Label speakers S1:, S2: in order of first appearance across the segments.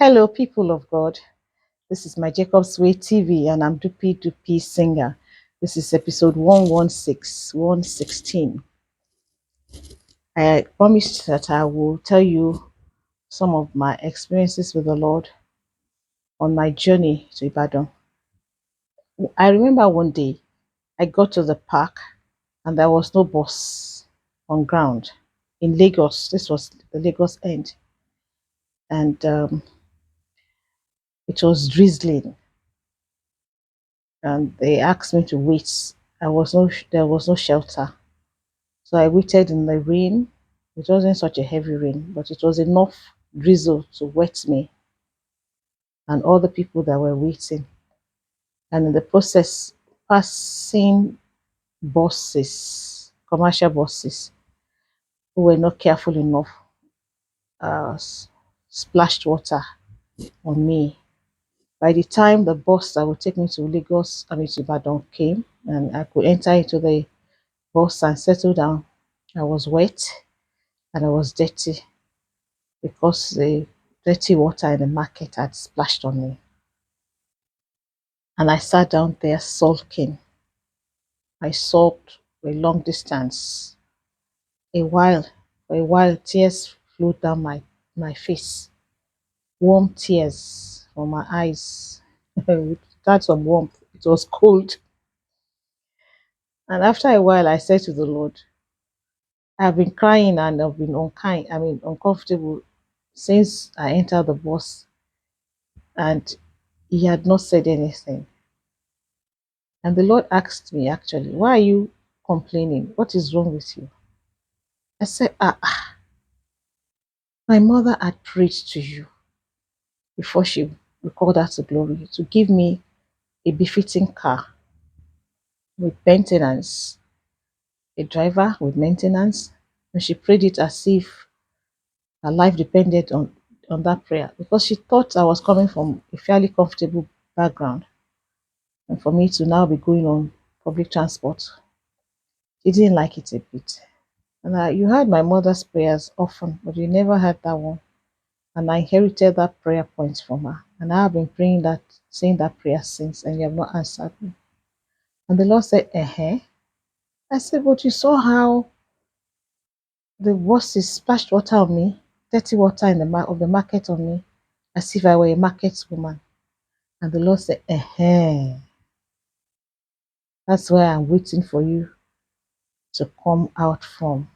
S1: Hello, people of God. This is my Jacob's Way TV, and I'm Dupi Dupi Singer. This is episode 116, 116. I promised that I will tell you some of my experiences with the Lord on my journey to Ibadan. I remember one day I got to the park and there was no bus on ground in Lagos. This was the Lagos end, and it was drizzling. And they asked me to wait. There was no shelter, so I waited in the rain. It wasn't such a heavy rain, but it was enough drizzle to wet me and all the people that were waiting. And in the process, passing buses, commercial buses, who were not careful enough, splashed water on me. By the time the bus that would take me to Lagos, to Ibadan came, and I could enter into the bus and settle down, I was wet and I was dirty because the dirty water in the market had splashed on me. And I sat down there sulking. I sulked for a long distance. For a while, tears flowed down my face. Warm tears from my eyes. It had some warmth. It was cold. And after a while, I said to the Lord, I've been crying and I've been uncomfortable since I entered the bus. And he had not said anything. And the Lord asked me, actually, why are you complaining? What is wrong with you? I said, my mother had prayed to you before she recalled her to glory to give me a befitting car with maintenance, a driver with maintenance. And she prayed it as if her life depended on that prayer because she thought I was coming from a fairly comfortable background. And for me to now be going on public transport, she didn't like it a bit. And you heard my mother's prayers often, but you never heard that one. And I inherited that prayer point from her. And I have been praying that, saying that prayer since, and you have not answered me. And the Lord said, I said, but you saw how the buses splashed water on me, dirty water in of the market on me, as if I were a market woman. And the Lord said, that's where I'm waiting for you to come out from.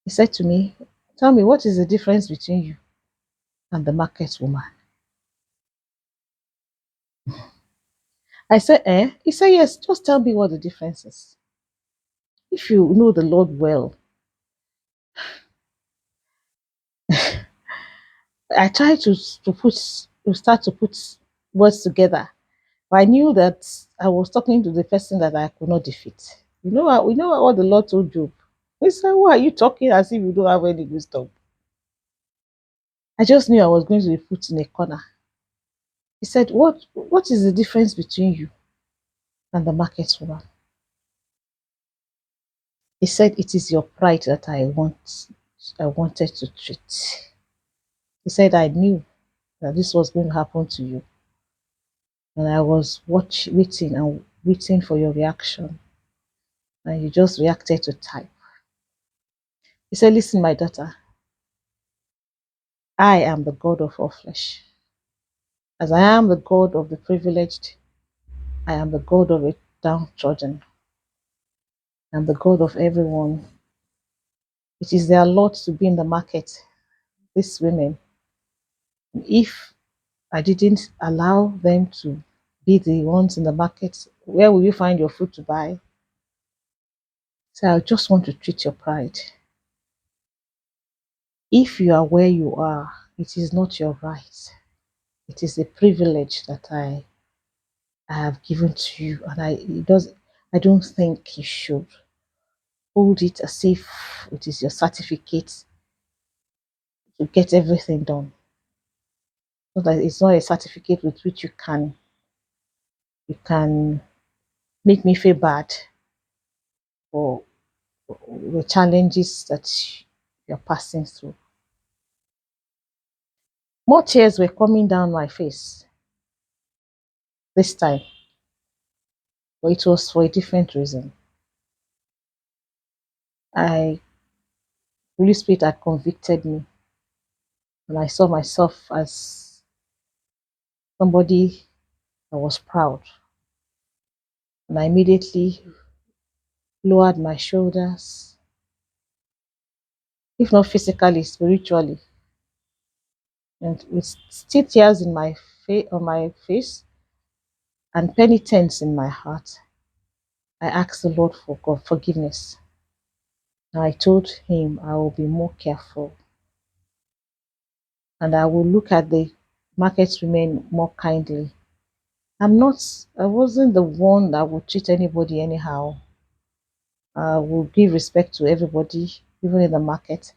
S1: He said to me, tell me, what is the difference between you and the market woman? I said, He said, yes, just tell me what the difference is. If you know the Lord well, I tried to start to put words together. But I knew that I was talking to the person that I could not defeat. We know what the Lord told Job. He said, why are you talking as if you don't have any wisdom? I just knew I was going to be put in a corner. He said, what is the difference between you and the market woman? He said, it is your pride that I wanted to treat. He said, I knew that this was going to happen to you. And I was waiting for your reaction. And you just reacted to type. He said, listen, my daughter, I am the God of all flesh. As I am the God of the privileged, I am the God of the downtrodden. I'm the God of everyone. It is their lot to be in the market, these women. If I didn't allow them to be the ones in the market, where will you find your food to buy? So I just want to treat your pride. If you are where you are, it is not your right. It is a privilege that I have given to you, and I don't think you should hold it as if it is your certificate to get everything done. So that it's not a certificate with which you can make me feel bad for the challenges that you're passing through. More tears were coming down my face this time, but it was for a different reason. I Holy Spirit had convicted me, and I saw myself as somebody that was proud. And I immediately lowered my shoulders, if not physically, spiritually, and with still tears in my on my face and penitence in my heart, I asked the Lord for God forgiveness. And I told him I will be more careful and I will look at the market women more kindly. I wasn't the one that would treat anybody anyhow. I will give respect to everybody, even in the market.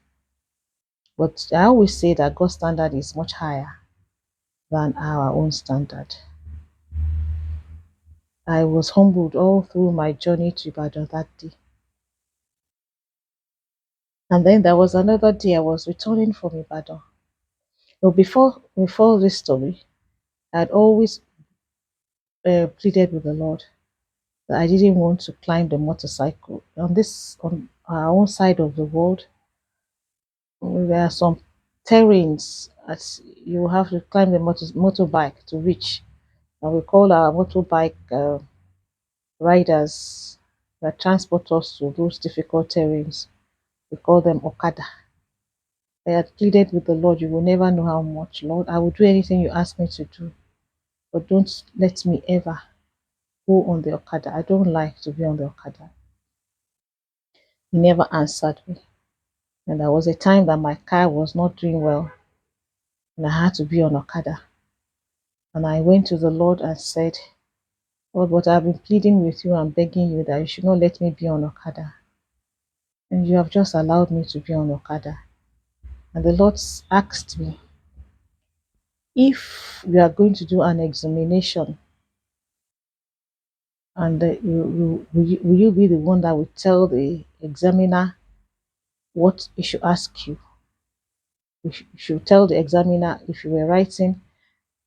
S1: But I always say that God's standard is much higher than our own standard. I was humbled all through my journey to Ibadan that day. And then there was another day I was returning from Ibadan. So before this story, I had always pleaded with the Lord that I didn't want to climb the motorcycle. On our own side of the world, there are some terrains that you have to climb the motorbike to reach. And we call our motorbike riders that transport us to those difficult terrains. We call them Okada. I had pleaded with the Lord, you will never know how much, Lord. I will do anything you ask me to do, but don't let me ever go on the Okada. I don't like to be on the Okada. He never answered me. And there was a time that my car was not doing well and I had to be on Okada. And I went to the Lord and said, Lord, but I've been pleading with you and begging you that you should not let me be on Okada. And you have just allowed me to be on Okada. And the Lord asked me, if you are going to do an examination, and will you be the one that will tell the examiner what he should ask you? You should tell the examiner if you were writing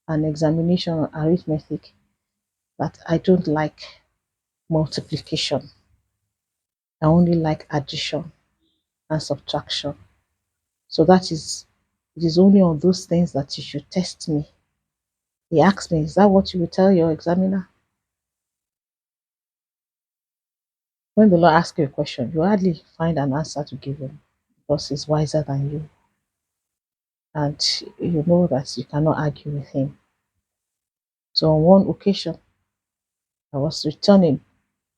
S1: an examination on arithmetic that I don't like multiplication. I only like addition and subtraction. So it is only on those things that you should test me. He asked me, is that what you will tell your examiner? When the Lord asks you a question, you hardly find an answer to give him because he's wiser than you. And you know that you cannot argue with him. So on one occasion, I was returning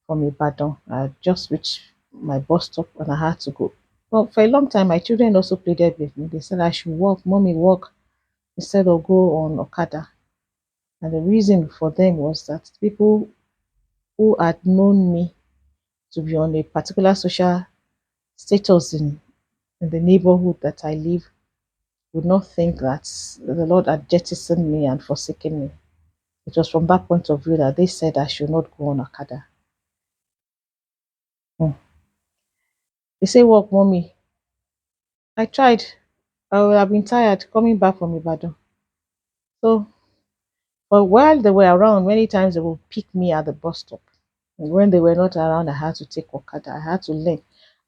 S1: from Ibadan. I had just reached my bus stop and I had to go. Well, for a long time, my children also pleaded with me. They said I should walk, mommy, walk, instead of go on Okada. And the reason for them was that people who had known me to be on a particular social status in the neighborhood that I live would not think that the Lord had jettisoned me and forsaken me. It was from that point of view that they said I should not go on Okada. Hmm. They say, walk, mommy. I tried. I would have been tired coming back from Ibadan. So, but while they were around, many times they would pick me at the bus stop. And when they were not around, I had to take Okada. I had to learn.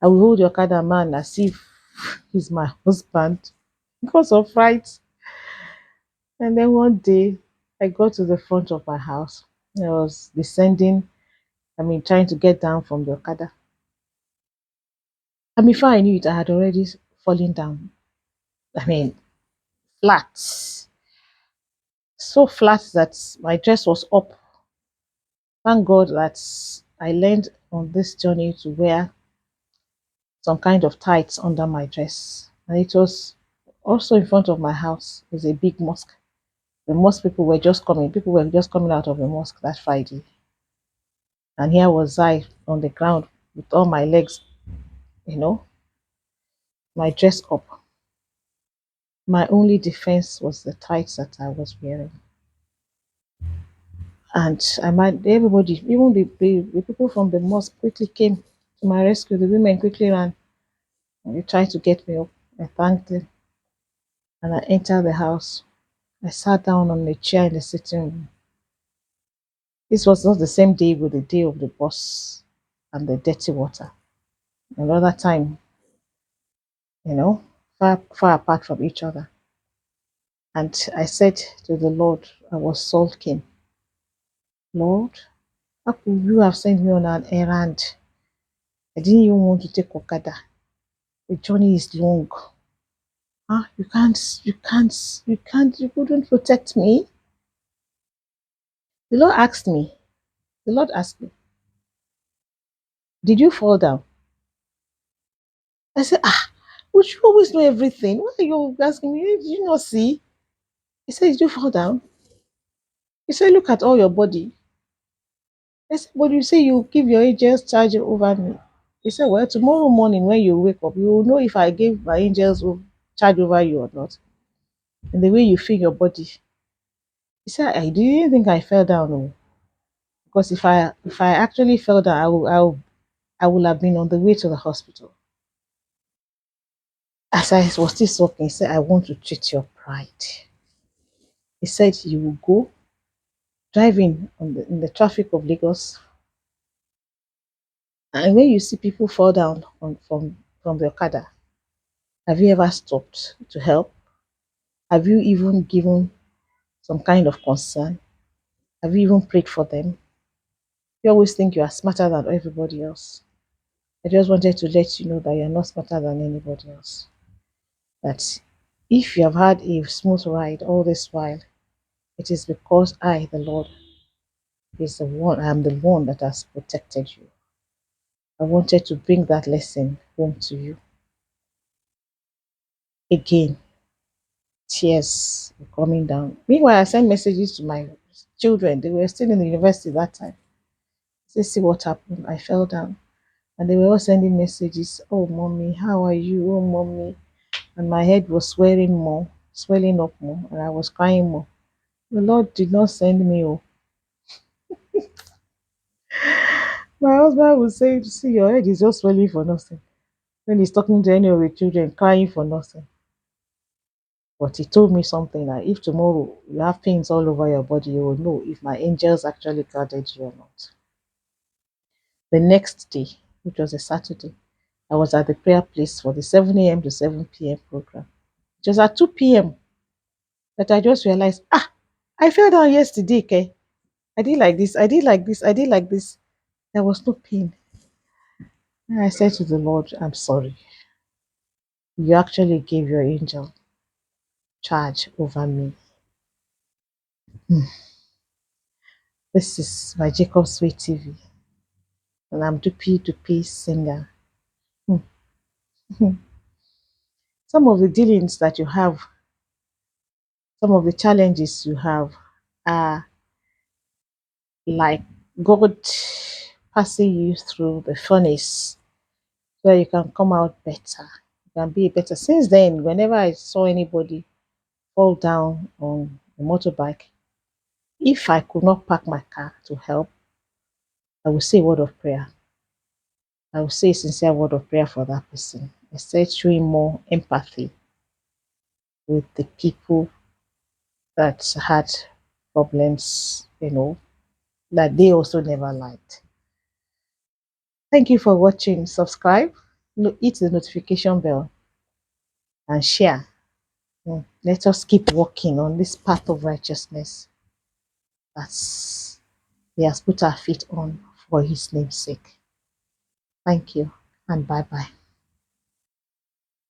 S1: I would hold the Okada man as if he's my husband because of fright. And then one day, I got to the front of my house. I was descending, trying to get down from the Okada. And before I knew it, I had already fallen down. I mean, flat. So flat that my dress was up. Thank God that I learned on this journey to wear some kind of tights under my dress. And it was also in front of my house is a big mosque. The mosque people were just coming out of the mosque that Friday. And here was I on the ground with all my legs, you know, my dress up. My only defense was the tights that I was wearing. And everybody, even the people from the mosque quickly came to my rescue. The women quickly ran and they tried to get me up. I thanked them and I entered the house. I sat down on a chair in the sitting room. This was not the same day with the day of the bus and the dirty water. Another time, you know, far apart from each other. And I said to the Lord, I was sulking, Lord, how could you have sent me on an errand? I didn't even want to take Okada. The journey is long. Huh? You couldn't protect me. The Lord asked me, the Lord asked me, did you fall down? I said, would you always know everything? Why are you asking me? Did you not see? He said, did you fall down? He said, look at all your body. I said, but you say you give your angels charge over me. He said, well, tomorrow morning when you wake up, you will know if I gave my angels charge over you or not. And the way you feel your body. He said, I didn't think I fell down. No. Because if I actually fell down, I would have been on the way to the hospital. As I was still talking, he said, I want to treat your pride. He said, you will go driving in the traffic of Lagos. And when you see people fall down from the Okada, have you ever stopped to help? Have you even given some kind of concern? Have you even prayed for them? You always think you are smarter than everybody else. I just wanted to let you know that you're not smarter than anybody else. That if you have had a smooth ride all this while, it is because I, the Lord, I am the one that has protected you. I wanted to bring that lesson home to you. Again, tears were coming down. Meanwhile, I sent messages to my children. They were still in the university that time. Say, see what happened. I fell down. And they were all sending messages. Oh, mommy, how are you? Oh, mommy. And my head was swelling up more, and I was crying more. The Lord did not send me. Oh, my husband would say, see, your head is just swelling for nothing. When he's talking to any of the children, crying for nothing. But he told me something that if tomorrow you have pains all over your body, you will know if my angels actually guarded you or not. The next day, which was a Saturday, I was at the prayer place for the 7 a.m. to 7 p.m. program. Just at 2 p.m. that I just realized, I fell down yesterday, okay? I did like this, I did like this, I did like this. There was no pain. And I said to the Lord, I'm sorry. You actually gave your angel charge over me. This is my Jacob's Way TV, and I'm Dupi Dupi singer. Some of the dealings that you have, some of the challenges you have are like God passing you through the furnace so you can come out better. You can be better. Since then, whenever I saw anybody fall down on a motorbike, if I could not park my car to help, I would say a word of prayer. I would say a sincere word of prayer for that person. I started showing more empathy with the people that had problems, that they also never liked. Thank you for watching. Subscribe, hit the notification bell, and share. Let us keep walking on this path of righteousness that He has put our feet on for His name's sake. Thank you, and bye bye.